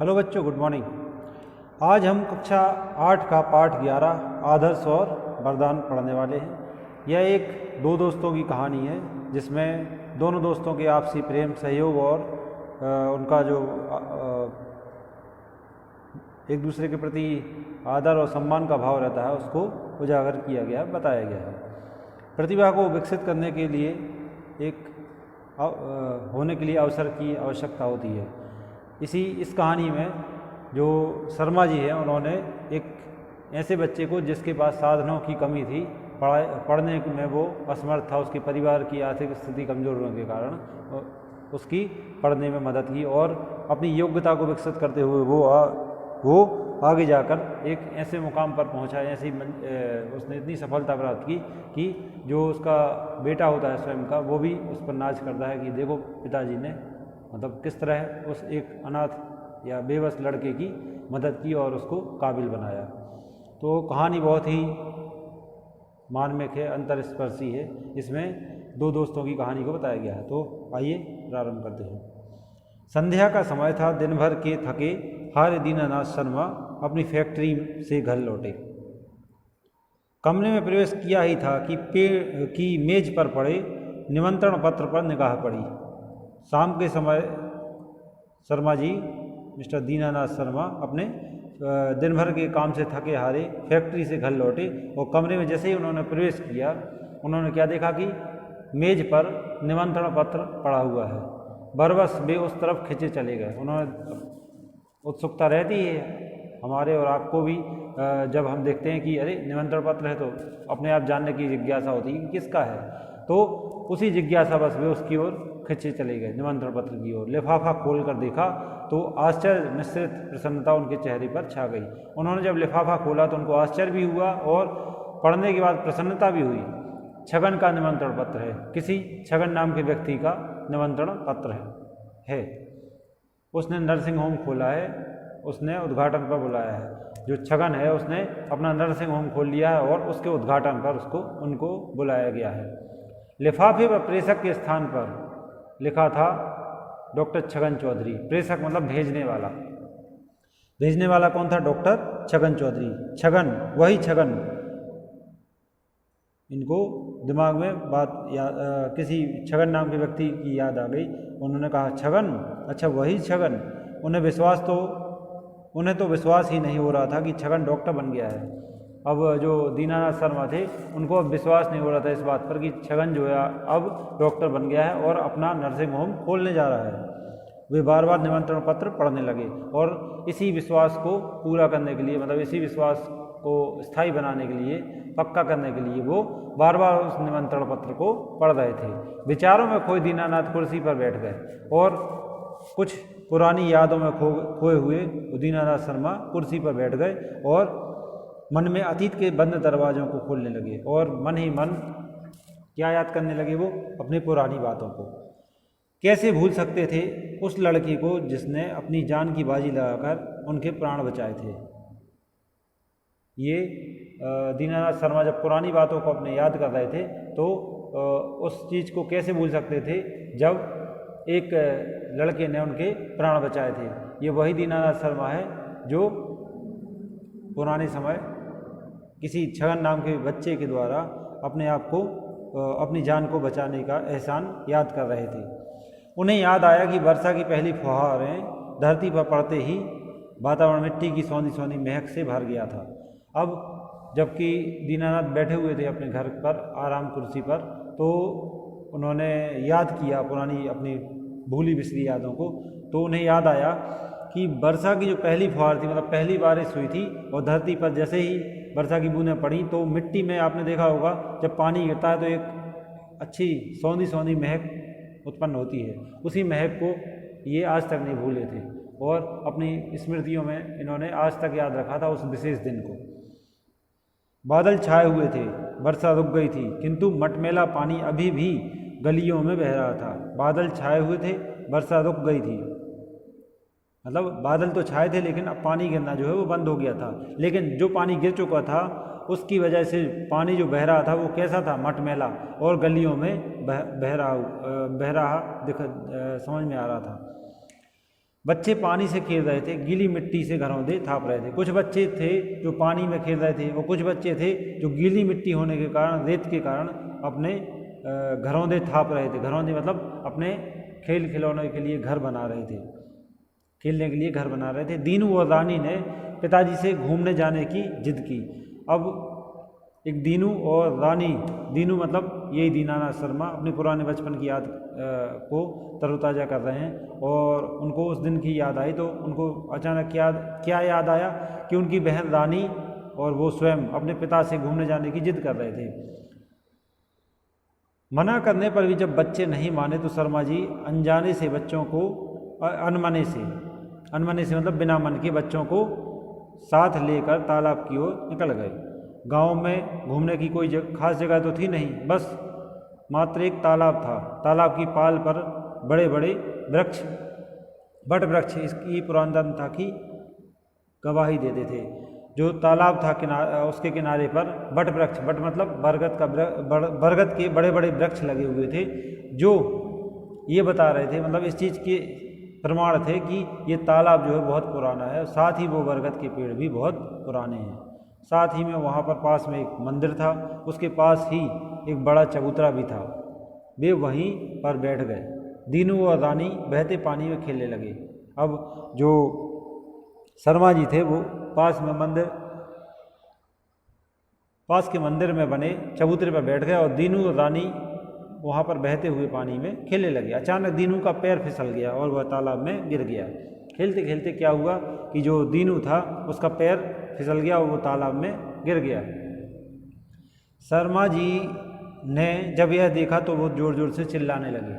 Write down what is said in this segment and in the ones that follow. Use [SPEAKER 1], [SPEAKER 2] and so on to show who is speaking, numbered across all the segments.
[SPEAKER 1] Hello बच्चों, good morning. आज हम कक्षा 8 का पाठ 11 आदर्श और वरदान पढ़ने वाले हैं। यह एक दो दोस्तों की कहानी है जिसमें दोनों दोस्तों के आपसी प्रेम, सहयोग और उनका जो एक दूसरे के प्रति आदर और सम्मान का भाव रहता है उसको उजागर किया गया, बताया गया है। प्रतिभा को विकसित करने के लिए होने के लिए अवसर की आवश्यकता होती है। इस कहानी में जो शर्मा जी हैं, उन्होंने एक ऐसे बच्चे को जिसके पास साधनों की कमी थी, पढ़ने में वो असमर्थ था, उसके परिवार की आर्थिक स्थिति कमज़ोर होने के कारण उसकी पढ़ने में मदद की और अपनी योग्यता को विकसित करते हुए वो आगे जाकर एक ऐसे मुकाम पर पहुंचा, उसने इतनी सफलता प्राप्त की कि जो उसका बेटा होता है स्वयं का, वो भी उस पर नाज करता है कि देखो पिताजी ने मतलब किस तरह उस एक अनाथ या बेबस लड़के की मदद की और उसको काबिल बनाया। तो कहानी बहुत ही मार्मिक है, अंतरस्पर्शी है। इसमें दो दोस्तों की कहानी को बताया गया है। तो आइए प्रारंभ करते हैं। संध्या का समय था। दिन भर के थके हारे दीनानाथ शर्मा अपनी फैक्ट्री से घर लौटे। कमरे में प्रवेश किया ही था कि मेज पर पड़े निमंत्रण पत्र पर निगाह पड़ी। शाम के समय शर्मा जी, मिस्टर दीनानाथ शर्मा, अपने दिन भर के काम से थके हारे फैक्ट्री से घर लौटे और कमरे में जैसे ही उन्होंने प्रवेश किया, उन्होंने क्या देखा कि मेज पर निमंत्रण पत्र पड़ा हुआ है। बरबस वे उस तरफ खिंचे चले गए। उन्होंने उत्सुकता रहती है हमारे और आपको भी, जब हम देखते हैं कि अरे निमंत्रण पत्र है तो अपने आप जानने की जिज्ञासा होती है कि किसका है। तो उसी जिज्ञासा बस वे उसकी ओर खिंचे चले गए, निमंत्रण पत्र की ओर। लिफाफा खोलकर देखा तो आश्चर्य मिश्रित प्रसन्नता उनके चेहरे पर छा गई। उन्होंने जब लिफाफा खोला तो उनको आश्चर्य भी हुआ और पढ़ने के बाद प्रसन्नता भी हुई। छगन का निमंत्रण पत्र है, किसी छगन नाम के व्यक्ति का निमंत्रण पत्र है। उसने नर्सिंग होम खोला है, उसने उद्घाटन पर बुलाया है। जो छगन है उसने अपना नर्सिंग होम खोल लिया है और उसके उद्घाटन पर उनको बुलाया गया है। लिफाफे पर प्रेषक के स्थान पर लिखा था डॉक्टर छगन चौधरी। प्रेषक मतलब भेजने वाला। भेजने वाला कौन था? डॉक्टर छगन चौधरी। छगन, वही छगन। इनको दिमाग में बात किसी छगन नाम के व्यक्ति की याद आ गई। उन्होंने कहा छगन, अच्छा वही छगन। उन्हें तो विश्वास ही नहीं हो रहा था कि छगन डॉक्टर बन गया है। अब जो दीनानाथ शर्मा थे उनको अब विश्वास नहीं हो रहा था इस बात पर कि छगन जो है अब डॉक्टर बन गया है और अपना नर्सिंग होम खोलने जा रहा है। वे बार बार निमंत्रण पत्र पढ़ने लगे और इसी विश्वास को पूरा करने के लिए, मतलब इसी विश्वास को स्थायी बनाने के लिए, पक्का करने के लिए वो बार बार उस निमंत्रण पत्र को पढ़ रहे थे। विचारों में खोए दीनानाथ कुर्सी पर बैठ गए और कुछ पुरानी यादों में खोए हुए दीनानाथ शर्मा कुर्सी पर बैठ गए और मन में अतीत के बंद दरवाजों को खोलने लगे और मन ही मन क्या याद करने लगे? वो अपनी पुरानी बातों को। कैसे भूल सकते थे उस लड़की को जिसने अपनी जान की बाजी लगाकर उनके प्राण बचाए थे। ये दीनानाथ शर्मा जब पुरानी बातों को अपने याद कर रहे थे तो उस चीज़ को कैसे भूल सकते थे जब एक लड़के ने उनके प्राण बचाए थे। ये वही दीनानाथ शर्मा है जो पुराने समय किसी छगन नाम के बच्चे के द्वारा अपने आप को, अपनी जान को बचाने का एहसान याद कर रहे थे। उन्हें याद आया कि वर्षा की पहली फुहारें धरती पर पड़ते ही वातावरण मिट्टी की सौंधी सौंधी महक से भर गया था। अब जबकि दीनानाथ बैठे हुए थे अपने घर पर आराम कुर्सी पर, तो उन्होंने याद किया पुरानी अपनी भूली बिसरी यादों को। तो उन्हें याद आया कि वर्षा की जो पहली फुहार थी, मतलब पहली बारिश हुई थी और धरती पर जैसे ही वर्षा की बूंदें पड़ी तो मिट्टी में, आपने देखा होगा जब पानी गिरता है तो एक अच्छी सौंधी सौंधी महक उत्पन्न होती है। उसी महक को ये आज तक नहीं भूले थे और अपनी स्मृतियों में इन्होंने आज तक याद रखा था उस विशेष दिन को। बादल छाए हुए थे, वर्षा रुक गई थी, किंतु मटमैला पानी अभी भी गलियों में बह रहा था। बादल छाए हुए थे, वर्षा रुक गई थी, मतलब बादल तो छाए थे लेकिन अब पानी गिरना जो है वो बंद हो गया था। लेकिन जो पानी गिर चुका था उसकी वजह से पानी जो बह रहा था वो कैसा था? मटमैला और गलियों में बह रहा समझ में आ रहा था। बच्चे पानी से खेल रहे थे, गीली मिट्टी से घरौंदे थाप रहे थे। कुछ बच्चे थे जो पानी में खेल रहे थे और कुछ बच्चे थे जो गीली मिट्टी होने के कारण, रेत के कारण अपने घरौंदे थाप रहे थे। घरौंदे मतलब अपने खेल खिलौने के लिए घर बना रहे थे, खेलने के लिए घर बना रहे थे। दीनू और रानी ने पिताजी से घूमने जाने की जिद की। अब एक दीनू और रानी, दीनू मतलब यही दीनानाथ शर्मा अपने पुराने बचपन की याद को तरोताज़ा कर रहे हैं और उनको उस दिन की याद आई। तो उनको अचानक क्या याद आया कि उनकी बहन रानी और वो स्वयं अपने पिता से घूमने जाने की जिद कर रहे थे। मना करने पर भी जब बच्चे नहीं माने तो शर्मा जी अनजाने से बच्चों को, अनमने से मतलब बिना मन के बच्चों को साथ लेकर तालाब की ओर निकल गए। गांव में घूमने की कोई खास जगह तो थी नहीं, बस मात्र एक तालाब था। तालाब की पाल पर बड़े बड़े वृक्ष, बट वृक्ष इसकी पुरातनता की गवाही देते थे। जो तालाब था उसके किनारे पर बट वृक्ष, बट मतलब बरगद के बड़े बड़े वृक्ष लगे हुए थे, जो ये बता रहे थे, मतलब इस चीज़ के प्रमाण थे कि ये तालाब जो है बहुत पुराना है। साथ ही वो बरगद के पेड़ भी बहुत पुराने हैं। साथ ही में वहाँ पर पास में एक मंदिर था, उसके पास ही एक बड़ा चबूतरा भी था। वे वहीं पर बैठ गए। दीनू और रानी बहते पानी में खेलने लगे। अब जो शर्मा जी थे वो पास के मंदिर में बने चबूतरे पर बैठ गए और दीनू और रानी वहाँ पर बहते हुए पानी में खेलने लगे। अचानक दीनू का पैर फिसल गया और वह तालाब में गिर गया। खेलते खेलते क्या हुआ कि जो दीनू था उसका पैर फिसल गया और वो तालाब में गिर गया। शर्मा जी ने जब यह देखा तो वो ज़ोर ज़ोर से चिल्लाने लगे।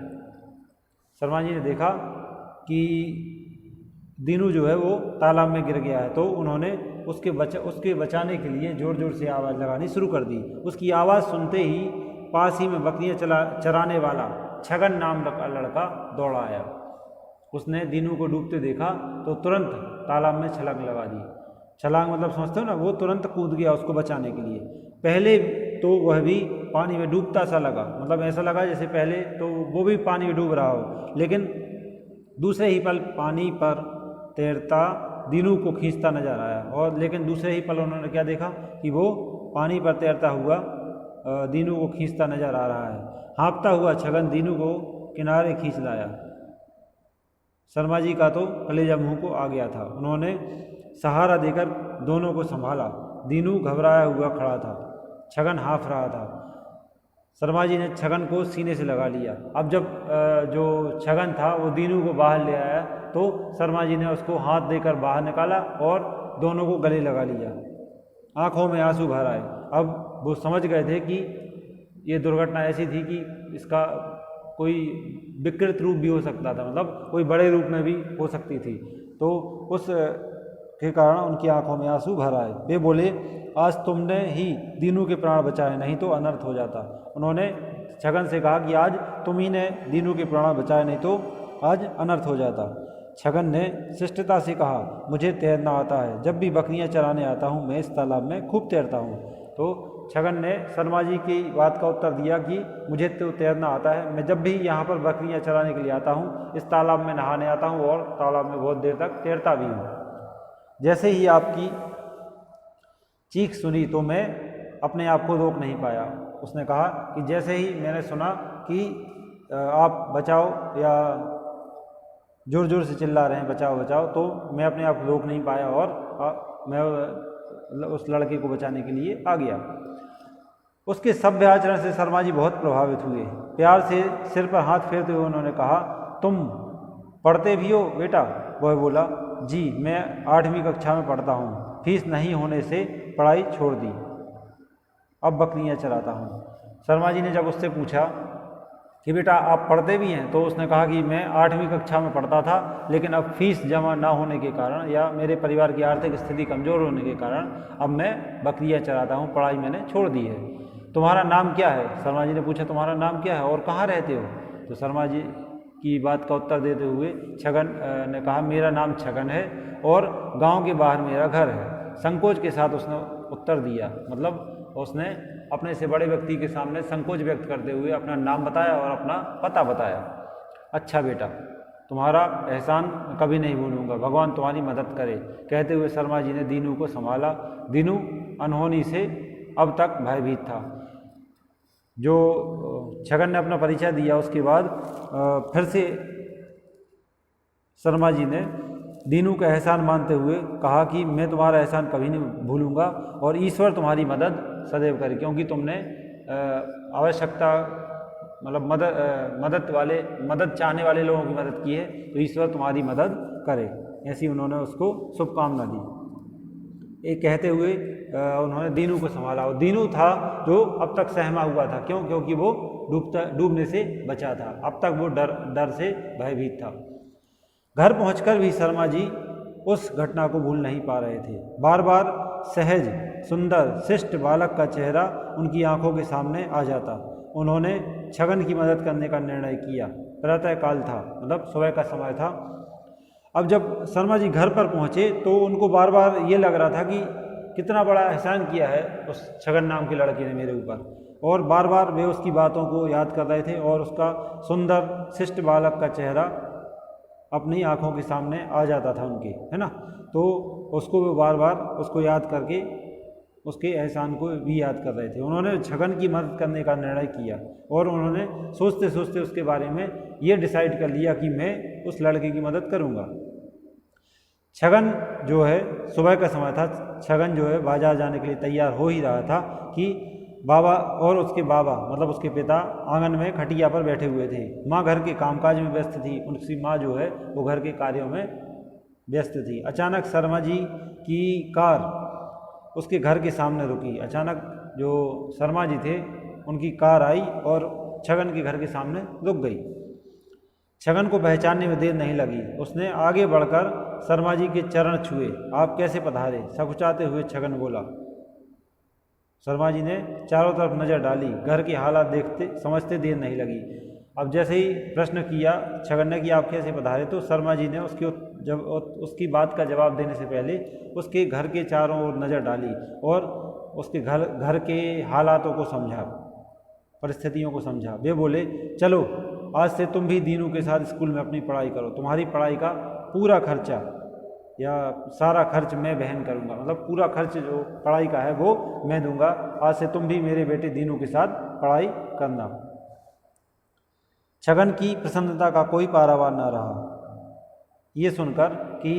[SPEAKER 1] शर्मा जी ने देखा कि दीनू जो है वो तालाब में गिर गया है, तो उन्होंने उसके बचाने के लिए ज़ोर ज़ोर से आवाज़ लगानी शुरू कर दी। उसकी आवाज़ सुनते ही पास ही में बकरियाँ चराने वाला छगन नाम का लड़का दौड़ा आया। उसने दीनू को डूबते देखा तो तुरंत तालाब में छलांग लगा दी। छलांग मतलब समझते हो ना, वो तुरंत कूद गया उसको बचाने के लिए। पहले तो वह भी पानी में डूबता सा लगा, मतलब ऐसा लगा जैसे पहले तो वो भी पानी में डूब रहा हो, लेकिन दूसरे ही पल पानी पर तैरता दीनू को खींचता नजर आया। और लेकिन दूसरे ही पल उन्होंने क्या देखा कि वो पानी पर तैरता हुआ दीनू को खींचता नजर आ रहा है। हाँफता हुआ छगन दीनू को किनारे खींच लाया। शर्मा जी का तो कलेजा मुंह को आ गया था। उन्होंने सहारा देकर दोनों को संभाला। दीनू घबराया हुआ खड़ा था, छगन हाँफ रहा था। शर्मा जी ने छगन को सीने से लगा लिया। अब जब जो छगन था वो दीनू को बाहर ले आया तो शर्मा जी ने उसको हाथ देकर बाहर निकाला और दोनों को गले लगा लिया। आंखों में आंसू भर आए। अब वो समझ गए थे कि ये दुर्घटना ऐसी थी कि इसका कोई विकृत रूप भी हो सकता था, मतलब कोई बड़े रूप में भी हो सकती थी। तो उस के कारण उनकी आंखों में आंसू भर आए। वे बोले, आज तुमने ही दीनू के प्राण बचाए, नहीं तो अनर्थ हो जाता। उन्होंने छगन से कहा कि आज तुम ही ने दीनू के प्राण बचाए, नहीं तो आज अनर्थ हो जाता। छगन ने शिष्टता से कहा, मुझे तैरना आता है, जब भी बकरियां चराने आता हूँ मैं इस तालाब में खूब तैरता हूँ। तो छगन ने शर्मा जी की बात का उत्तर दिया कि मुझे तो तैरना आता है, मैं जब भी यहाँ पर बकरियां चराने के लिए आता हूँ इस तालाब में नहाने आता हूँ और तालाब में बहुत देर तक तैरता भी हूँ। जैसे ही आपकी चीख सुनी तो मैं अपने आप को रोक नहीं पाया। उसने कहा कि जैसे ही मैंने सुना कि आप बचाओ या जोर जोर से चिल्ला रहे हैं बचाओ बचाओ, तो मैं अपने आप को रोक नहीं पाया और मैं उस लड़के को बचाने के लिए आ गया। उसके सभ्य आचरण से शर्मा जी बहुत प्रभावित हुए। प्यार से सिर पर हाथ फेरते हुए उन्होंने कहा, तुम पढ़ते भी हो बेटा? वह बोला, जी मैं 8वीं कक्षा में पढ़ता हूँ, फीस नहीं होने से पढ़ाई छोड़ दी, अब बकरियाँ चराता हूँ। शर्मा जी ने जब उससे पूछा कि बेटा आप पढ़ते भी हैं, तो उसने कहा कि मैं 8वीं कक्षा में पढ़ता था, लेकिन अब फीस जमा ना होने के कारण या मेरे परिवार की आर्थिक स्थिति कमज़ोर होने के कारण अब मैं बकरियाँ चराता हूँ, पढ़ाई मैंने छोड़ दी है। तुम्हारा नाम क्या है? शर्मा जी ने पूछा, तुम्हारा नाम क्या है और कहाँ रहते हो? तो शर्मा जी की बात का उत्तर देते हुए छगन ने कहा, मेरा नाम छगन है और गांव के बाहर मेरा घर है। संकोच के साथ उसने उत्तर दिया, मतलब उसने अपने से बड़े व्यक्ति के सामने संकोच व्यक्त करते हुए अपना नाम बताया और अपना पता बताया। अच्छा बेटा, तुम्हारा एहसान कभी नहीं भूलूंगा, भगवान तुम्हारी मदद करे। कहते हुए शर्मा जी ने दीनू को संभाला। दीनू अनहोनी से अब तक भयभीत था। जो छगन ने अपना परिचय दिया उसके बाद फिर से शर्मा जी ने दीनू का एहसान मानते हुए कहा कि मैं तुम्हारा एहसान कभी नहीं भूलूंगा और ईश्वर तुम्हारी मदद सदैव करे, क्योंकि तुमने आवश्यकता मतलब मदद चाहने वाले लोगों की मदद की है, तो ईश्वर तुम्हारी मदद करे। ऐसी उन्होंने उसको शुभकामना दी। ये कहते हुए उन्होंने दीनू को संभाला। और दीनू था जो अब तक सहमा हुआ था। क्यों? क्योंकि वो डूबने से बचा था। अब तक वो डर से भयभीत था। घर पहुंचकर भी शर्मा जी उस घटना को भूल नहीं पा रहे थे। बार बार सहज, सुंदर, शिष्ट बालक का चेहरा उनकी आंखों के सामने आ जाता। उन्होंने छगन की मदद करने का निर्णय किया। प्रातः काल था, मतलब सुबह का समय था। अब जब शर्मा जी घर पर पहुंचे तो उनको बार बार ये लग रहा था कि कितना बड़ा एहसान किया है उस छगन नाम के लड़के ने मेरे ऊपर, और बार बार वे उसकी बातों को याद कर रहे थे और उसका सुंदर शिष्ट बालक का चेहरा अपनी आंखों के सामने आ जाता था उनके, है ना। तो उसको वे बार बार उसको याद करके उसके एहसान को भी याद कर रहे थे। उन्होंने छगन की मदद करने का निर्णय किया और उन्होंने सोचते सोचते उसके बारे में ये डिसाइड कर लिया कि मैं उस लड़के की मदद करूँगा। छगन जो है, सुबह का समय था, छगन जो है बाजार जाने के लिए तैयार हो ही रहा था कि बाबा और उसके बाबा मतलब उसके पिता आंगन में खटिया पर बैठे हुए थे। माँ घर के कामकाज में व्यस्त थी। उनकी माँ जो है वो घर के कार्यों में व्यस्त थी। अचानक शर्मा जी की कार उसके घर के सामने रुकी। अचानक जो शर्मा जी थे उनकी कार आई और छगन के घर के सामने रुक गई। छगन को पहचानने में देर नहीं लगी। उसने आगे बढ़कर शर्मा जी के चरण छुए। आप कैसे पधारे? सकुचाते हुए छगन बोला। शर्मा जी ने चारों तरफ नज़र डाली। घर के हालात देखते समझते देर नहीं लगी। अब जैसे ही प्रश्न किया छगन ने कि आप कैसे पधारे, तो शर्मा जी ने उसकी बात का जवाब देने से पहले उसके घर के चारों ओर नज़र डाली और उसके घर के हालातों को समझा, परिस्थितियों को समझा। वे बोले, चलो आज से तुम भी दीनू के साथ स्कूल में अपनी पढ़ाई करो। तुम्हारी पढ़ाई का पूरा खर्चा या सारा खर्च मैं वहन करूंगा, मतलब पूरा खर्च जो पढ़ाई का है वो मैं दूंगा। आज से तुम भी मेरे बेटे दीनू के साथ पढ़ाई करना। छगन की प्रसन्नता का कोई पारावार न रहा ये सुनकर कि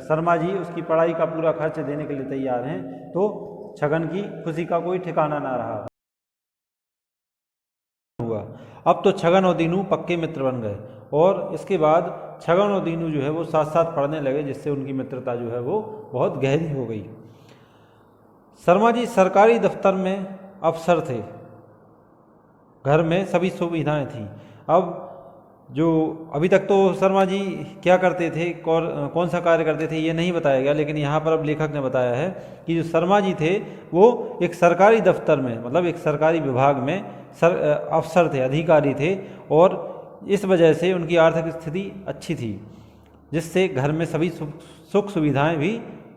[SPEAKER 1] शर्मा जी उसकी पढ़ाई का पूरा खर्च देने के लिए तैयार हैं, तो छगन की खुशी का कोई ठिकाना ना रहा हुआ। अब तो छगन और दीनू पक्के मित्र बन गए और इसके बाद छगन और दीनू जो है वो साथ साथ पढ़ने लगे, जिससे उनकी मित्रता जो है वो बहुत गहरी हो गई। शर्मा जी सरकारी दफ्तर में अफसर थे। घर में सभी सुविधाएं थीं। अब जो अभी तक तो शर्मा जी क्या करते थे, कौन सा कार्य करते थे ये नहीं बताया गया, लेकिन यहाँ पर अब लेखक ने बताया है कि जो शर्मा जी थे वो एक सरकारी दफ्तर में मतलब एक सरकारी विभाग में अफसर थे, अधिकारी थे, और इस वजह से उनकी आर्थिक स्थिति अच्छी थी, जिससे घर में सभी सुख सुविधाएं भी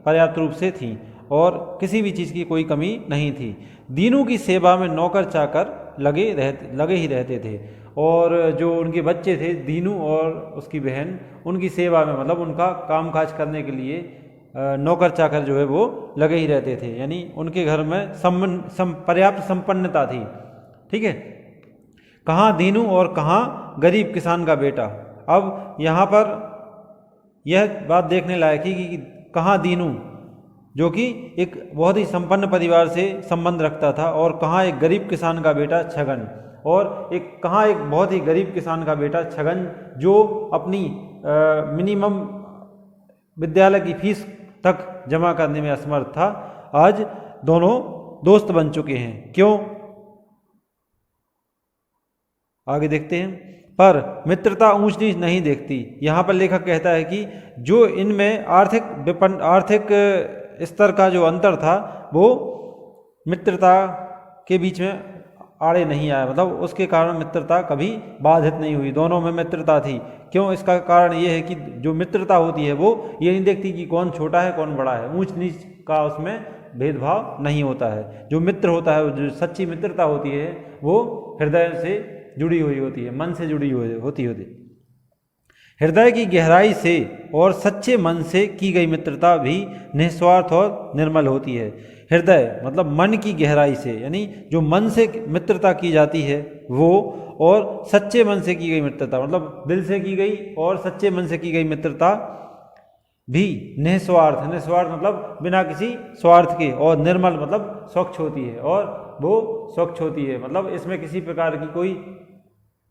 [SPEAKER 1] पर्याप्त रूप से थीं और किसी भी चीज़ की कोई कमी नहीं थी। दीनू की सेवा में नौकर चाकर लगे ही रहते थे और जो उनके बच्चे थे दीनू और उसकी बहन, उनकी सेवा में मतलब उनका कामकाज करने के लिए नौकर चाकर जो है वो लगे ही रहते थे। यानी उनके घर में पर्याप्त संपन्नता थी। ठीक है, कहाँ दीनू और कहाँ गरीब किसान का बेटा। अब यहाँ पर यह बात देखने लायक है कि कहाँ दीनू जो कि एक बहुत ही संपन्न परिवार से संबंध रखता था और कहाँ एक गरीब किसान का बेटा छगन, और कहाँ एक बहुत ही गरीब किसान का बेटा छगन जो अपनी मिनिमम विद्यालय की फीस तक जमा करने में असमर्थ था। आज दोनों दोस्त बन चुके हैं। क्यों? आगे देखते हैं। पर मित्रता ऊंच नीच नहीं देखती। यहाँ पर लेखक कहता है कि जो इनमें आर्थिक स्तर का जो अंतर था वो मित्रता के बीच में आड़े नहीं आया, मतलब उसके कारण मित्रता कभी बाधित नहीं हुई। दोनों में मित्रता थी। क्यों? इसका कारण ये है कि जो मित्रता होती है वो ये नहीं देखती कि कौन छोटा है कौन बड़ा है, ऊंच नीच का उसमें भेदभाव नहीं होता है। जो मित्र होता है, जो सच्ची मित्रता होती है वो हृदय से जुड़ी हुई होती है, मन से जुड़ी हुई होती हृदय की गहराई से और सच्चे मन से की गई मित्रता भी निस्वार्थ और निर्मल होती है। हृदय मतलब मन की गहराई से, यानी जो मन से मित्रता की जाती है वो, और सच्चे मन से की गई मित्रता मतलब दिल से की गई और सच्चे मन से की गई मित्रता भी निस्वार्थ, निस्वार्थ मतलब बिना किसी स्वार्थ के, और निर्मल मतलब स्वच्छ होती है, और वो स्वच्छ होती है मतलब इसमें किसी प्रकार की कोई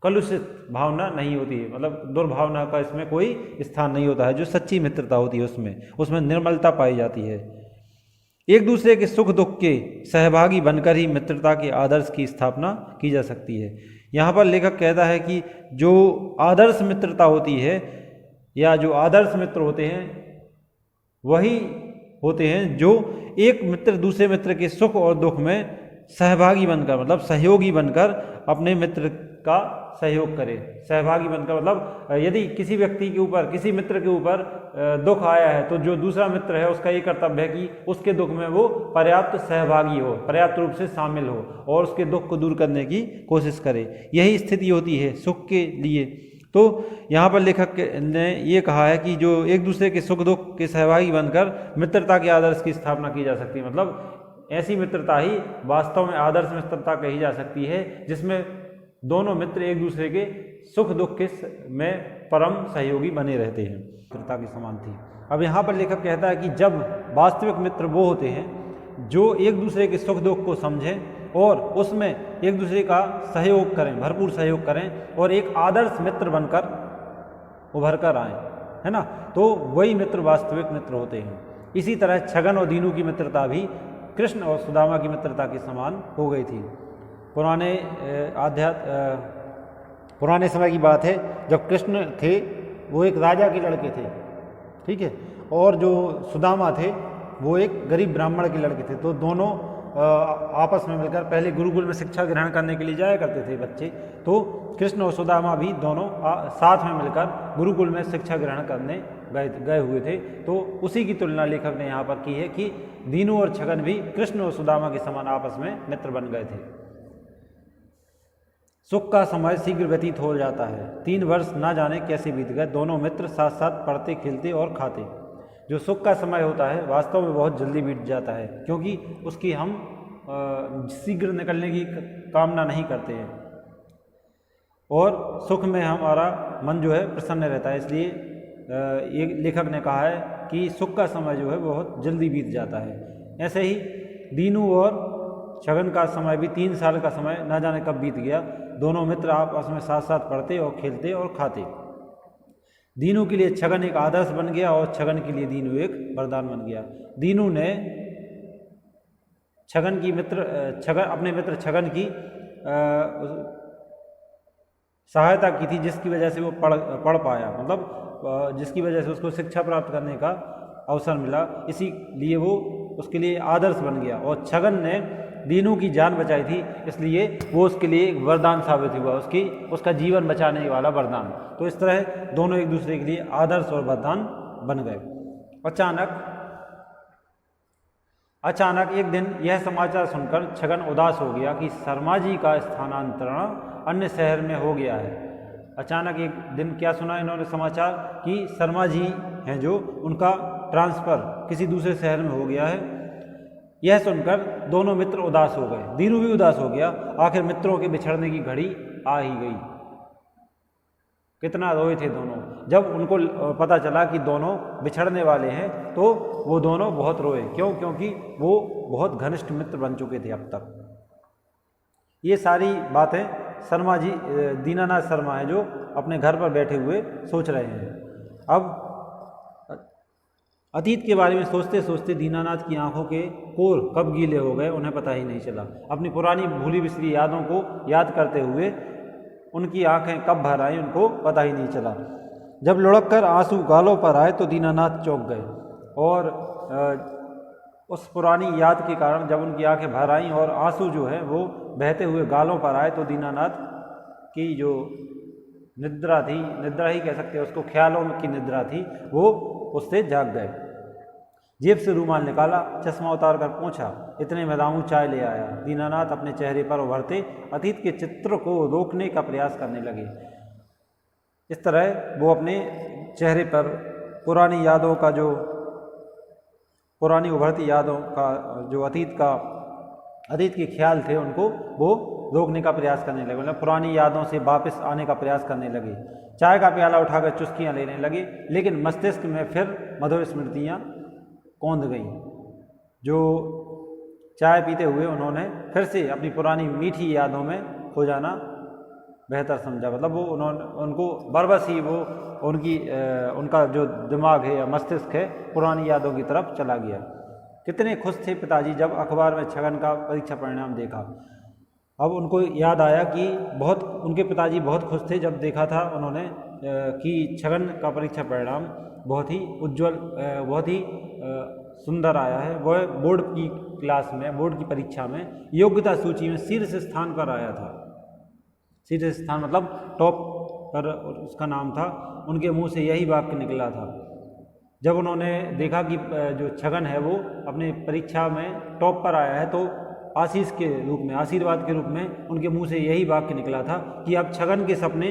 [SPEAKER 1] कलुषित भावना नहीं होती है, मतलब दुर्भावना का इसमें कोई स्थान नहीं होता है। जो सच्ची मित्रता होती है उसमें निर्मलता पाई जाती है। एक दूसरे के सुख दुख के सहभागी बनकर ही मित्रता के आदर्श की स्थापना की जा सकती है। यहाँ पर लेखक कहता है कि जो आदर्श मित्रता होती है या जो आदर्श मित्र होते हैं वही होते हैं जो एक मित्र दूसरे मित्र के सुख और दुख में सहभागी बनकर मतलब सहयोगी बनकर अपने मित्र का सहयोग करे। सहभागी बनकर मतलब यदि किसी व्यक्ति के ऊपर, किसी मित्र के ऊपर दुख आया है तो जो दूसरा मित्र है उसका ये कर्तव्य है कि उसके दुख में वो पर्याप्त सहभागी हो, पर्याप्त रूप से शामिल हो और उसके दुख को दूर करने की कोशिश करे। यही स्थिति होती है सुख के लिए। तो यहाँ पर लेखक ने ये कहा है कि जो एक दूसरे के सुख दुख के सहभागी बनकर मित्रता के आदर्श की स्थापना की जा सकती है, मतलब ऐसी मित्रता ही वास्तव में आदर्श मित्रता कही जा सकती है जिसमें दोनों मित्र एक दूसरे के सुख दुख के में परम सहयोगी बने रहते हैं। मित्रता की समान थी। अब यहाँ पर लेखक कहता है कि जब वास्तविक मित्र वो होते हैं जो एक दूसरे के सुख दुख को समझें और उसमें एक दूसरे का सहयोग करें, भरपूर सहयोग करें और एक आदर्श मित्र बनकर उभर कर आएँ, है ना, तो वही मित्र वास्तविक मित्र होते हैं। इसी तरह छगन और दीनू की मित्रता भी कृष्ण और सुदामा की मित्रता के समान हो गई थी। पुराने समय की बात है जब कृष्ण थे वो एक राजा के लड़के थे, ठीक है, और जो सुदामा थे वो एक गरीब ब्राह्मण के लड़के थे। तो दोनों आपस में मिलकर पहले गुरुकुल में शिक्षा ग्रहण करने के लिए जाया करते थे बच्चे। तो कृष्ण और सुदामा भी दोनों साथ में मिलकर गुरुकुल में शिक्षा ग्रहण करने गए हुए थे। तो उसी की तुलना लेखक ने यहाँ पर की है कि दीनू और छगन भी कृष्ण और सुदामा के समान आपस में मित्र बन गए थे। सुख का समय शीघ्र व्यतीत हो जाता है। 3 वर्ष ना जाने कैसे बीत गए। दोनों मित्र साथ साथ पढ़ते, खेलते और खाते। जो सुख का समय होता है वास्तव में बहुत जल्दी बीत जाता है क्योंकि उसकी हम शीघ्र निकलने की कामना नहीं करते हैं और सुख में हमारा मन जो है प्रसन्न रहता है। इसलिए ये लेखक ने कहा है कि सुख का समय जो है बहुत जल्दी बीत जाता है। ऐसे ही दीनू और छगन का समय भी 3 साल का समय ना जाने कब बीत गया। दोनों मित्र आपस में साथ साथ पढ़ते और खेलते और खाते। दीनू के लिए छगन एक आदर्श बन गया और छगन के लिए दीनू एक वरदान बन गया। दीनू ने अपने मित्र छगन की सहायता की थी जिसकी वजह से वो पढ़ पाया, मतलब जिसकी वजह से उसको शिक्षा प्राप्त करने का अवसर मिला। इसीलिए वो उसके लिए आदर्श बन गया और छगन ने दीनू की जान बचाई थी इसलिए वो उसके लिए एक वरदान साबित हुआ, उसका जीवन बचाने वाला वरदान। तो इस तरह दोनों एक दूसरे के लिए आदर्श और वरदान बन गए। अचानक एक दिन यह समाचार सुनकर छगन उदास हो गया कि शर्मा जी का स्थानांतरण अन्य शहर में हो गया है। अचानक एक दिन क्या सुना इन्होंने समाचार कि शर्मा जी हैं जो उनका ट्रांसफ़र किसी दूसरे शहर में हो गया है। यह सुनकर दोनों मित्र उदास हो गए। दीनू भी उदास हो गया। आखिर मित्रों के बिछड़ने की घड़ी आ ही गई। कितना रोए थे दोनों। जब उनको पता चला कि दोनों बिछड़ने वाले हैं तो वो दोनों बहुत रोए। क्यों? क्योंकि वो बहुत घनिष्ठ मित्र बन चुके थे अब तक। ये सारी बातें शर्मा जी, दीनानाथ शर्मा है जो अपने घर पर बैठे हुए सोच रहे हैं। अब अतीत के बारे में सोचते सोचते दीनानाथ की आंखों के कोर कब गीले हो गए उन्हें पता ही नहीं चला। अपनी पुरानी भूली बिसरी यादों को याद करते हुए उनकी आंखें कब भर आई उनको पता ही नहीं चला। जब लुढ़क कर आंसू गालों पर आए तो दीनानाथ चौंक गए और उस पुरानी याद के कारण जब उनकी आंखें भर आईं और आंसू जो है वो बहते हुए गालों पर आए तो दीनानाथ की जो निद्रा थी, निद्रा ही कह सकते हैं उसको, ख्यालों की निद्रा थी, वो उससे जाग गए। जेब से रूमाल निकाला, चश्मा उतार कर पूछा, इतने में रामू चाय ले आया। दीनानाथ अपने चेहरे पर उभरते अतीत के चित्र को रोकने का प्रयास करने लगे। इस तरह वो अपने चेहरे पर पुरानी यादों का जो पुरानी उभरती यादों का जो अतीत के ख्याल थे उनको वो रोकने का प्रयास करने लगे, मतलब पुरानी यादों से वापस आने का प्रयास करने लगे। चाय का प्याला उठाकर चुस्कियां लेने लगे, लेकिन मस्तिष्क में फिर मधुर स्मृतियां कौंध गईं। जो चाय पीते हुए उन्होंने फिर से अपनी पुरानी मीठी यादों में खो जाना बेहतर समझा, मतलब वो उनको बरबस ही वो उनका जो दिमाग है या मस्तिष्क है पुरानी यादों की तरफ चला गया। कितने खुश थे पिताजी जब अखबार में छगन का परीक्षा परिणाम देखा। अब उनको याद आया कि उनके पिताजी बहुत खुश थे जब देखा था उन्होंने कि छगन का परीक्षा परिणाम बहुत ही उज्जवल, बहुत ही सुंदर आया है। वह बोर्ड की परीक्षा में योग्यता सूची में शीर्ष स्थान पर आया था। शीर्ष स्थान मतलब टॉप पर उसका नाम था। उनके मुंह से यही वाक्य निकला था जब उन्होंने देखा कि जो छगन है वो अपने परीक्षा में टॉप पर आया है, तो आशीर्वाद के रूप में उनके मुंह से यही वाक्य निकला था कि अब छगन के सपने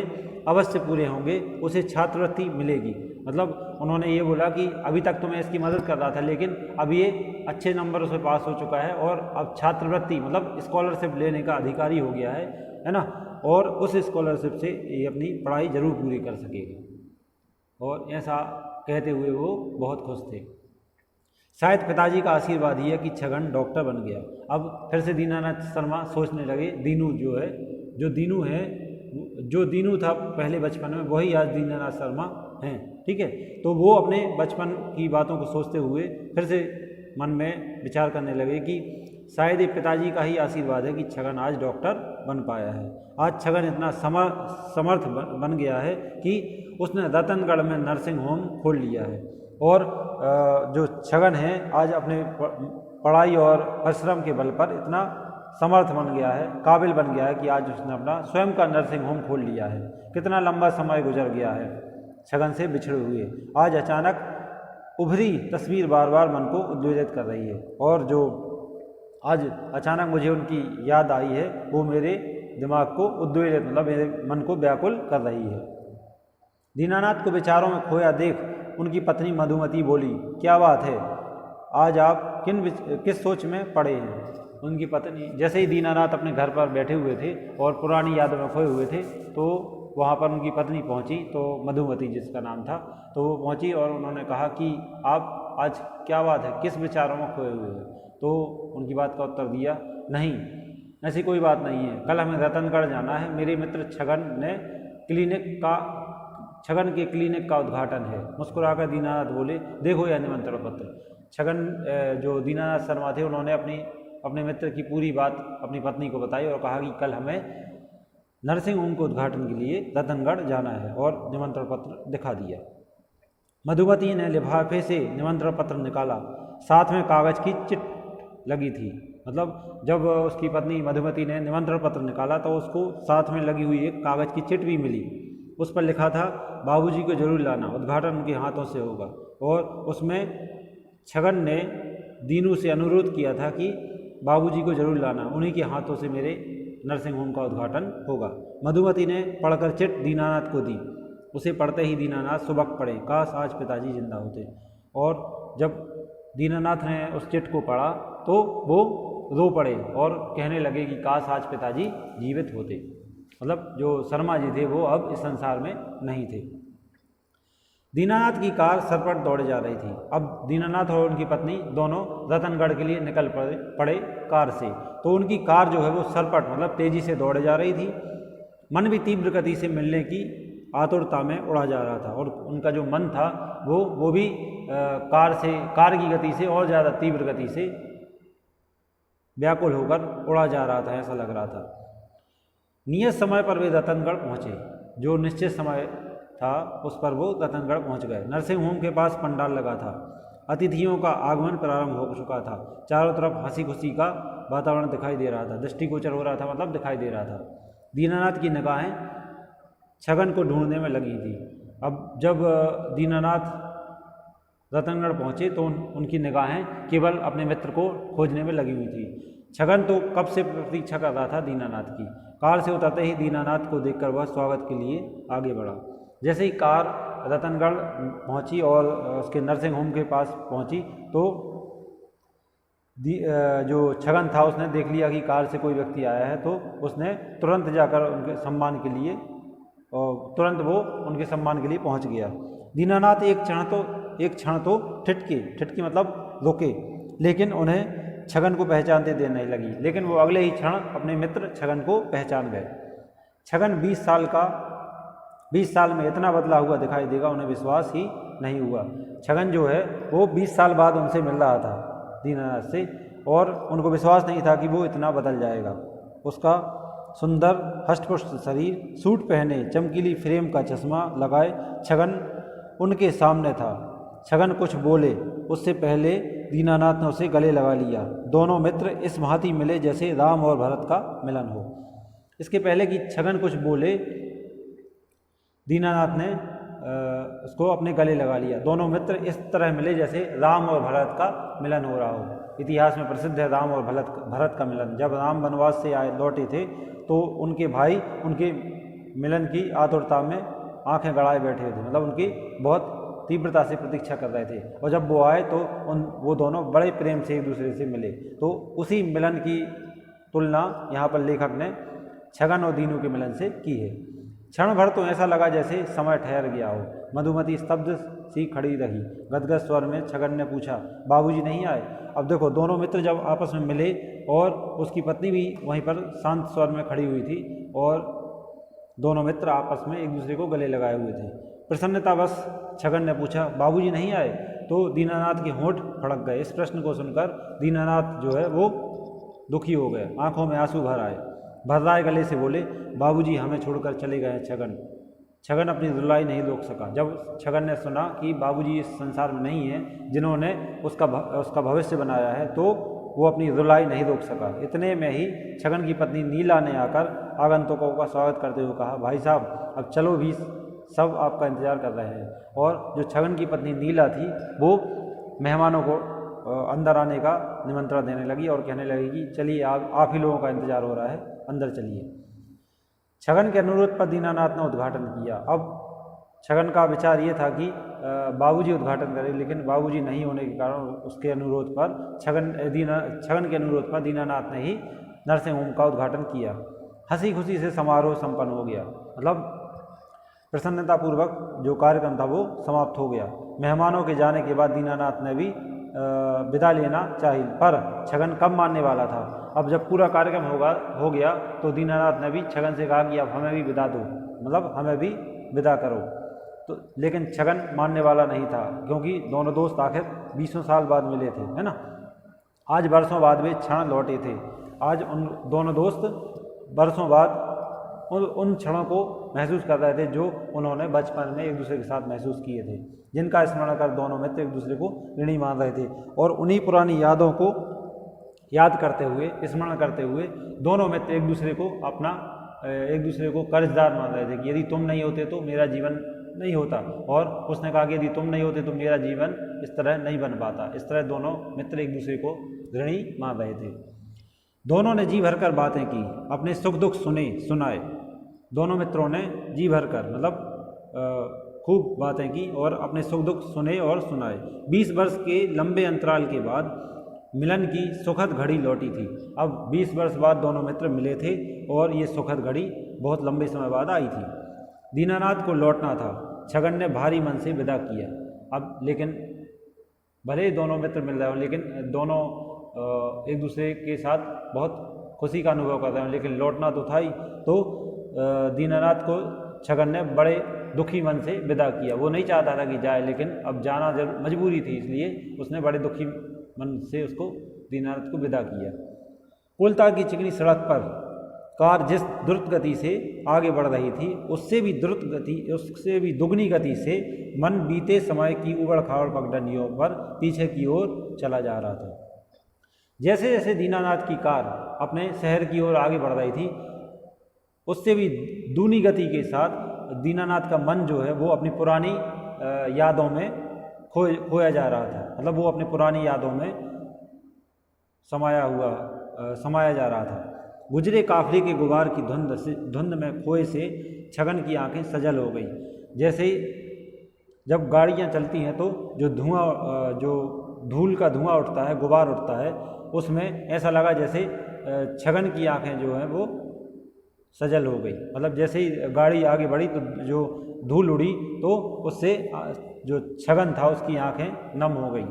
[SPEAKER 1] अवश्य पूरे होंगे, उसे छात्रवृत्ति मिलेगी। मतलब उन्होंने ये बोला कि अभी तक तो मैं इसकी मदद कर रहा था, लेकिन अब ये अच्छे नंबरों से पास हो चुका है और अब छात्रवृत्ति मतलब स्कॉलरशिप लेने का अधिकारी हो गया है ना, और उस स्कॉलरशिप से ये अपनी पढ़ाई जरूर पूरी कर सकेगा। और ऐसा कहते हुए वो बहुत खुश थे। शायद पिताजी का आशीर्वाद ही है कि छगन डॉक्टर बन गया। अब फिर से दीनानाथ शर्मा सोचने लगे, जो दीनू था पहले बचपन में, वही आज दीनानाथ शर्मा हैं। ठीक है, तो वो अपने बचपन की बातों को सोचते हुए फिर से मन में विचार करने लगे कि शायद ये पिताजी का ही आशीर्वाद है कि छगन आज डॉक्टर बन पाया है। आज छगन इतना समर्थ बन गया है कि उसने रतनगढ़ में नर्सिंग होम खोल लिया है, और जो छगन है आज अपने पढ़ाई और परिश्रम के बल पर इतना समर्थ बन गया है, काबिल बन गया है कि आज उसने अपना स्वयं का नर्सिंग होम खोल लिया है। कितना लंबा समय गुजर गया है छगन से बिछड़े हुए। आज अचानक उभरी तस्वीर बार बार मन को उद्वेलित कर रही है, और जो आज अचानक मुझे उनकी याद आई है वो मेरे दिमाग को उद्वेलित मतलब मेरे मन को व्याकुल कर रही है। दीनानाथ को विचारों में खोया देख उनकी पत्नी मधुमती बोली, क्या बात है, आज आप किस सोच में पड़े हैं। उनकी पत्नी, जैसे ही दीनानाथ अपने घर पर बैठे हुए थे और पुरानी यादों में खोए हुए थे, तो वहाँ पर उनकी पत्नी पहुँची, तो मधुमती जिसका नाम था, तो वो पहुँची और उन्होंने कहा कि आप आज क्या बात है, किस विचारों में खोए हुए हैं। तो उनकी बात का उत्तर दिया, नहीं ऐसी कोई बात नहीं है, कल हमें रतनगढ़ जाना है, मेरे मित्र छगन के क्लिनिक का उद्घाटन है। मुस्कुराकर दीनानाथ बोले, देखो यह निमंत्रण पत्र। छगन जो दीनानाथ शर्मा थे उन्होंने अपने मित्र की पूरी बात अपनी पत्नी को बताई और कहा कि कल हमें नर्सिंग होम के उद्घाटन के लिए रतनगढ़ जाना है, और निमंत्रण पत्र दिखा दिया। मधुमती ने लिफाफे से निमंत्रण पत्र निकाला, साथ में कागज की चिट लगी थी। मतलब जब उसकी पत्नी मधुमती ने निमंत्रण पत्र निकाला तो उसको साथ में लगी हुई एक कागज की चिट भी मिली। उस पर लिखा था, बाबूजी को जरूर लाना, उद्घाटन उनके हाथों से होगा। और उसमें छगन ने दीनू से अनुरोध किया था कि बाबूजी को जरूर लाना, उन्हीं के हाथों से मेरे नर्सिंग होम का उद्घाटन होगा। मधुमती ने पढ़कर चिट दीनानाथ को दी। उसे पढ़ते ही दीनानाथ सुबक पड़े, काश आज पिताजी जिंदा होते। और जब दीनानाथ ने उस चिट को पढ़ा तो वो रो पड़े और कहने लगे कि काश आज पिताजी जीवित होते। मतलब जो शर्मा जी थे वो अब इस संसार में नहीं थे। दीनानाथ की कार सरपट दौड़े जा रही थी। अब दीनानाथ और उनकी पत्नी दोनों रतनगढ़ के लिए निकल पड़े कार से। तो उनकी कार जो है वो सरपट मतलब तेजी से दौड़े जा रही थी। मन भी तीव्र गति से मिलने की आतुरता में उड़ा जा रहा था, और उनका जो मन था वो भी कार की गति से और ज़्यादा तीव्र गति से व्याकुल होकर उड़ा जा रहा था, ऐसा लग रहा था। नियत समय पर वे रतनगढ़ पहुँचे। जो निश्चित समय था उस पर वो रतनगढ़ पहुँच गए। नर्सिंग होम के पास पंडाल लगा था। अतिथियों का आगमन प्रारंभ हो चुका था। चारों तरफ हंसी खुशी का वातावरण दिखाई दे रहा था, दृष्टिगोचर हो रहा था, मतलब दिखाई दे रहा था। दीनानाथ की निगाहें छगन को ढूंढने में लगी थी। अब जब दीनानाथ रतनगढ़ पहुँचे तो उनकी निगाहें केवल अपने मित्र को खोजने में लगी हुई थी। छगन तो कब से प्रतीक्षा कर रहा था दीनानाथ की। कार से उतरते ही दीनानाथ को देखकर वह स्वागत के लिए आगे बढ़ा। जैसे ही कार रतनगढ़ पहुंची और उसके नर्सिंग होम के पास पहुंची तो जो छगन था उसने देख लिया कि कार से कोई व्यक्ति आया है, तो उसने तुरंत जाकर उनके सम्मान के लिए और तुरंत वो उनके सम्मान के लिए पहुंच गया। दीनानाथ एक क्षण तो ठिठकी मतलब रुके, लेकिन उन्हें छगन को पहचानते देर नहीं लगी, लेकिन वो अगले ही क्षण अपने मित्र छगन को पहचान गए। छगन 20 साल में इतना बदला हुआ दिखाई देगा, उन्हें विश्वास ही नहीं हुआ। छगन जो है वो 20 साल बाद उनसे मिल रहा था दीनानाथ से, और उनको विश्वास नहीं था कि वो इतना बदल जाएगा। उसका सुंदर हष्टपुष्ट शरीर, सूट पहने, चमकीली फ्रेम का चश्मा लगाए छगन उनके सामने था। छगन कुछ बोले उससे पहले दीनानाथ ने उसे गले लगा लिया। दोनों मित्र इस भांति मिले जैसे राम और भरत का मिलन हो। इसके पहले कि छगन कुछ बोले, दीनानाथ ने उसको अपने गले लगा लिया। दोनों मित्र इस तरह मिले जैसे राम और भरत का मिलन हो रहा हो। इतिहास में प्रसिद्ध है राम और भरत का मिलन। जब राम वनवास से लौटे थे तो उनके भाई उनके मिलन की आतुरता में आंखें गड़ाए बैठे थे, मतलब उनकी बहुत तीव्रता से प्रतीक्षा कर रहे थे, और जब वो आए तो वो दोनों बड़े प्रेम से एक दूसरे से मिले। तो उसी मिलन की तुलना यहाँ पर लेखक ने छगन और दीनू के मिलन से की है। क्षण भर तो ऐसा लगा जैसे समय ठहर गया हो। मधुमती स्तब्ध सी खड़ी रही। गदगद स्वर में छगन ने पूछा, बाबूजी नहीं आए? अब देखो, दोनों मित्र जब आपस में मिले और उसकी पत्नी भी वहीं पर शांत स्वर में खड़ी हुई थी और दोनों मित्र आपस में एक दूसरे को गले लगाए हुए थे। प्रसन्नतावश छगन ने पूछा, बाबूजी नहीं आए? तो दीनानाथ के होंठ फड़क गए। इस प्रश्न को सुनकर दीनानाथ जो है वो दुखी हो गए, आंखों में आंसू भर आए। भर्राए गले से बोले, बाबूजी हमें छोड़कर चले गए छगन। छगन अपनी रुलाई नहीं रोक सका। जब छगन ने सुना कि बाबूजी इस संसार में नहीं हैं जिन्होंने उसका भविष्य बनाया है, तो वो अपनी रुलाई नहीं रोक सका। इतने में ही छगन की पत्नी नीला ने आकर आगंतुकों का स्वागत करते हुए कहा, भाई साहब अब चलो भी, सब आपका इंतजार कर रहे हैं। और जो छगन की पत्नी नीला थी वो मेहमानों को अंदर आने का निमंत्रण देने लगी और कहने लगी कि चलिए आप ही लोगों का इंतजार हो रहा है, अंदर चलिए। छगन के अनुरोध पर दीनानाथ ने उद्घाटन किया। अब छगन का विचार ये था कि बाबूजी उद्घाटन करें, लेकिन बाबूजी नहीं होने के कारण उसके अनुरोध पर छगन के अनुरोध पर दीनानाथ ने ही नरसिंह होम का उद्घाटन किया। हंसी खुशी से समारोह संपन्न हो गया, मतलब प्रसन्नतापूर्वक जो कार्यक्रम था वो समाप्त हो गया। मेहमानों के जाने के बाद दीनानाथ ने भी विदा लेना चाहिए, पर छगन कब मानने वाला था। अब जब पूरा कार्यक्रम हो गया तो दीनानाथ ने भी छगन से कहा कि अब हमें भी विदा दो, मतलब हमें भी विदा करो। तो लेकिन छगन मानने वाला नहीं था, क्योंकि दोनों दोस्त आखिर 20 साल बाद मिले थे, है ना। आज वर्षों बाद वे क्षण लौटे थे। आज उन दोनों दोस्त वर्षों बाद उन क्षणों को महसूस कर रहे थे जो उन्होंने बचपन में एक दूसरे के साथ महसूस किए थे, जिनका स्मरण कर दोनों मित्र एक दूसरे को ऋणी मान रहे थे। और उन्हीं पुरानी यादों को याद करते हुए, स्मरण करते हुए दोनों मित्र एक दूसरे को कर्जदार मान रहे थे कि यदि तुम नहीं होते तो मेरा जीवन नहीं होता, और उसने कहा कि यदि तुम नहीं होते तो मेरा जीवन इस तरह नहीं बन पाता। इस तरह दोनों मित्र एक दूसरे को ऋणी मान रहे थे। दोनों ने जी भरकर बातें की, अपने सुख दुख सुनाए। दोनों मित्रों ने जी भरकर मतलब खूब बातें की और अपने सुख दुख सुने और सुनाए। 20 वर्ष के लंबे अंतराल के बाद मिलन की सुखद घड़ी लौटी थी। अब 20 वर्ष बाद दोनों मित्र मिले थे और ये सुखद घड़ी बहुत लंबे समय बाद आई थी। दीनानाथ को लौटना था। छगन ने भारी मन से विदा किया। अब लेकिन भले ही दोनों मित्र मिल रहे हो, लेकिन दोनों एक दूसरे के साथ बहुत खुशी का अनुभव कर रहे हो, लेकिन लौटना तो था ही। तो दीनानाथ को छगन ने बड़े दुखी मन से विदा किया। वो नहीं चाहता था कि जाए, लेकिन अब जाना मजबूरी थी, इसलिए उसने बड़े दुखी मन से उसको दीनानाथ को विदा किया। कोलता की चिकनी सड़क पर कार जिस द्रुत गति से आगे बढ़ रही थी, उससे भी दुगनी गति से मन बीते समय की उबड़ खाबड़ पगडंडियों पर पीछे की ओर चला जा रहा था। जैसे जैसे दीनानाथ की कार अपने शहर की ओर आगे बढ़ रही थी, उससे भी दूनी गति के साथ दीनानाथ का मन जो है वो अपनी पुरानी यादों में खोया जा रहा था। मतलब वो अपनी पुरानी यादों में समाया जा रहा था। गुजरे काफले के गुबार की धुंध में खोए से छगन की आंखें सजल हो गई। जैसे ही जब गाड़ियाँ चलती हैं तो जो जो धूल का धुआं उठता है, गुबार उठता है, उसमें ऐसा लगा जैसे छगन की आंखें जो हैं वो सजल हो गई। मतलब जैसे ही गाड़ी आगे बढ़ी तो जो धूल उड़ी तो उससे जो छगन था उसकी आंखें नम हो गई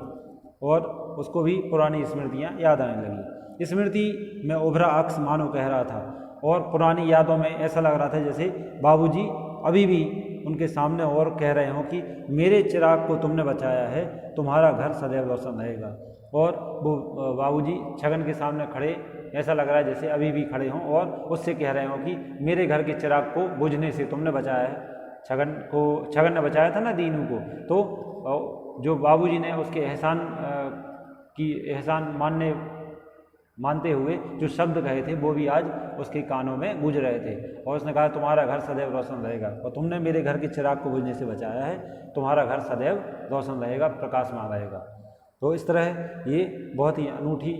[SPEAKER 1] और उसको भी पुरानी स्मृतियाँ याद आने लगी। स्मृति में उभरा अक्स मानो कह रहा था और पुरानी यादों में ऐसा लग रहा था जैसे बाबूजी अभी भी उनके सामने और कह रहे हों कि मेरे चिराग को तुमने बचाया है, तुम्हारा घर सदैव रोशन रहेगा। और वो बाबूजी छगन के सामने खड़े, ऐसा लग रहा है जैसे अभी भी खड़े हों और उससे कह रहे हों कि मेरे घर के चिराग को बुझने से तुमने बचाया है। छगन ने बचाया था ना दीनू को, तो जो बाबूजी ने उसके एहसान मानते हुए जो शब्द कहे थे वो भी आज उसके कानों में गूंज रहे थे। और उसने कहा तुम्हारा घर सदैव रोशन रहेगा और तुमने मेरे घर के चिराग को बुझने से बचाया है, तुम्हारा घर सदैव रोशन रहेगा, प्रकाशमान रहेगा। तो इस तरह ये बहुत ही अनूठी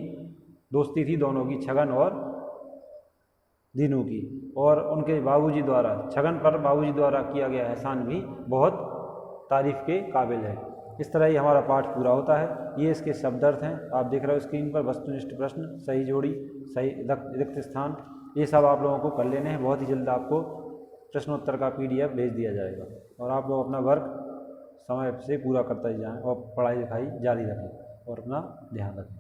[SPEAKER 1] दोस्ती थी दोनों की, छगन और दीनू की। और उनके बाबूजी द्वारा, छगन पर बाबूजी द्वारा किया गया एहसान भी बहुत तारीफ़ के काबिल है। इस तरह ही हमारा पाठ पूरा होता है। ये इसके शब्दार्थ हैं, आप देख रहे हो स्क्रीन पर। वस्तुनिष्ठ प्रश्न, सही जोड़ी, सही रिक्त स्थान, ये सब आप लोगों को कर लेने हैं। बहुत ही जल्द आपको प्रश्नोत्तर का PDF भेज दिया जाएगा और आप लोग अपना वर्क समय से पूरा करते जाएं और पढ़ाई लिखाई जारी रखें और अपना ध्यान रखें।